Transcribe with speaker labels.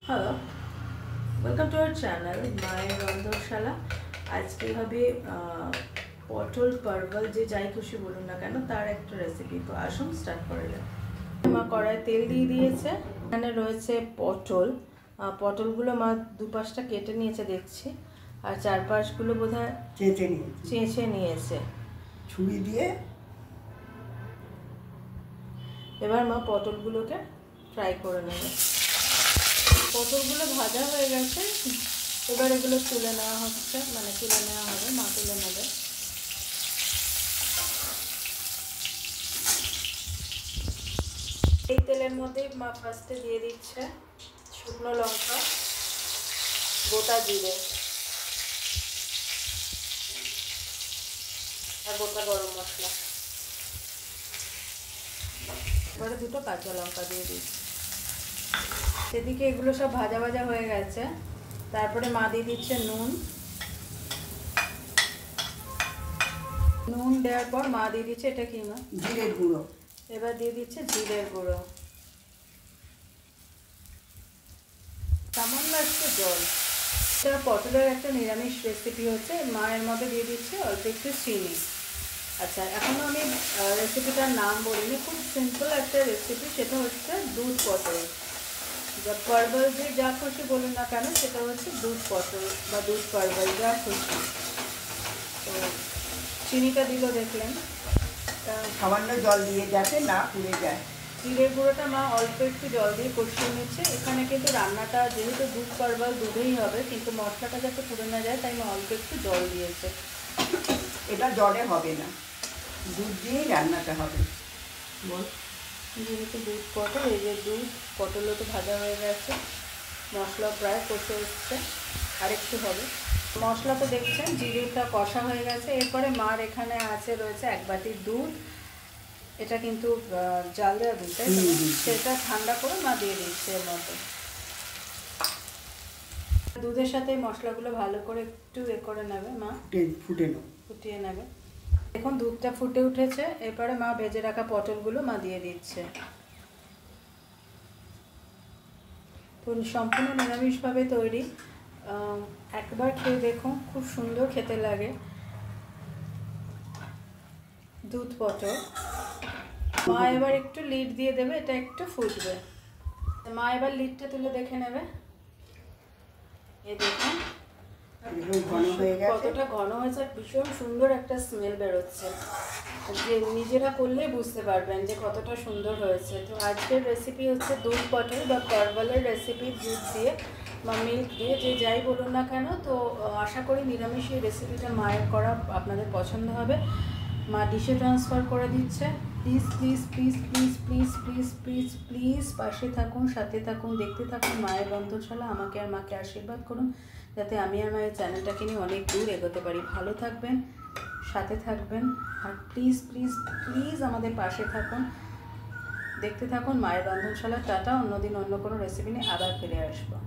Speaker 1: Hello, welcome to our channel মায়ের রন্ধনশালা। আজকে হবে পটল পার্বল, যে যাই খুশি বলুন না কেন তার একটা রেসিপি। তো আসুন স্টার্ট করা যাক। মা কড়াই তেল দিয়ে দিয়েছে। এখানে রয়েছে পটল। পটলগুলো মা দুপাশটা কেটে নিয়েছে দেখছি, আর চারপাশগুলো বোধহয় চেঁচে নিয়েছে
Speaker 2: ছুরি দিয়ে।
Speaker 1: এবার মা পটলগুলোকে ফ্রাই করে নেবে। পটলগুলো ভাজা হয়ে গেছে, এবার এগুলো তুলে নেওয়া হচ্ছে, মানে তুলে নেওয়া হবে, মা তুলে নেবে। এই তেলের মধ্যে মা ফার্স্টে দিয়ে দিচ্ছে শুকনো লঙ্কা, গোটা জিরে আর গোটা গরম মশলা, এবারে দুটো কাঁচা লঙ্কা দিয়ে দিচ্ছি। সেদিকে এগুলো সব ভাজা ভাজা হয়ে গেছে। তারপরে মা দিয়ে দিচ্ছে নুন। নুন দেওয়ার পর মা দিয়ে দিচ্ছে, এটা কি মা?
Speaker 2: জিরের গুঁড়ো।
Speaker 1: এবার দিয়ে দিচ্ছে জিরের গুঁড়ো, সামান্য একটু জল। এটা পটলের একটা নিরামিষ রেসিপি হচ্ছে, মায়ের মধ্যে দিয়ে দিচ্ছে অল্প একটু চিনি। আচ্ছা, এখনও আমি রেসিপিটার নাম বলিনি, খুব সিম্পল একটা রেসিপি, সেটা হচ্ছে দুধ পটল। পার্বল যে যা খুশি বলুন না কেন, সেটা হচ্ছে দুধ পটল বা দুধ পার্বল, যা খুশি। তো চিনিটা দিল দেখলেন,
Speaker 2: সামান্য জল দিয়ে যাতে না পুড়ে যায়।
Speaker 1: জিরের গুঁড়োটা মা অল্প একটু জল দিয়ে কষিয়ে নিচ্ছে। এখানে কিন্তু রান্নাটা যেহেতু দুধ পার্বল দুধেই হবে, কিন্তু মশলাটা যাতে পুড়ে না যায় তাই মা অল্প একটু জল দিয়েছে।
Speaker 2: এটা জলে হবে না, দুধ দিয়েই রান্নাটা হবে। বল।
Speaker 1: যেহেতু দুধ পটল, এই যে দুধ পটলও তো ভাজা হয়ে গেছে, মশলা প্রায় কষে এসছে, আরেকটু হবে। মশলা তো দেখছেন জিরেটা কষা হয়ে গেছে। এরপরে মার এখানে রয়েছে 1 বাটি দুধ। এটা কিন্তু জাল দেওয়া দুধ, তাই তো? সেটা ঠান্ডা করে মা দিয়ে দিচ্ছে এর মধ্যে। দুধের সাথে মশলাগুলো ভালো করে একটু করে নেবে মা, ফুটিয়ে নেবে। এখন দুধটা ফুটে উঠেছে, এরপরে মা ভেজে রাখা পটলগুলো মা দিয়ে দিচ্ছে। তো সম্পূর্ণ নিরামিষভাবে তৈরি, একবার খেয়ে দেখুন, খুব সুন্দর খেতে লাগে দুধ পটল। মা এবার একটু লিড দিয়ে দেবে, এটা একটু ফুটবে। মা এবার লিডটা তুলে দেখে নেবে। এই দেখুন কতটা ঘন হয়েছে, ভীষণ সুন্দর একটা স্মেল বেরোচ্ছে, যে নিজেরা করলেই বুঝতে পারবেন যে কতটা সুন্দর হয়েছে। তো আজকের রেসিপি হচ্ছে দুধ পটল বা পার্বলের রেসিপি, দুধ দিয়ে বা মিল্ক দিয়ে, যে যাই বলুন না কেন। তো আশা করি নিরামিষ এই রেসিপিটা মায়ের করা আপনাদের পছন্দ হবে। মা ডিশে ট্রান্সফার করে দিচ্ছে। Please please please please please please please please পাশে থাকুন, সাথে থাকুন, দেখতে থাকুন মায়ের রন্ধনশালা। আমাকে আর মাকে আশীর্বাদ করুন যাতে আমি আর মায়ের চ্যানেলটাকে নিয়ে অনেক দূর এগোতে পারি। ভালো থাকবেন, সাথে থাকবেন, আর প্লিজ প্লিজ প্লিজ আমাদের পাশে থাকুন, দেখতে থাকুন মায়ের রন্ধনশালা। টাটা, অন্যদিন অন্য কোনো রেসিপি নিয়ে আবার ফিরে আসবো।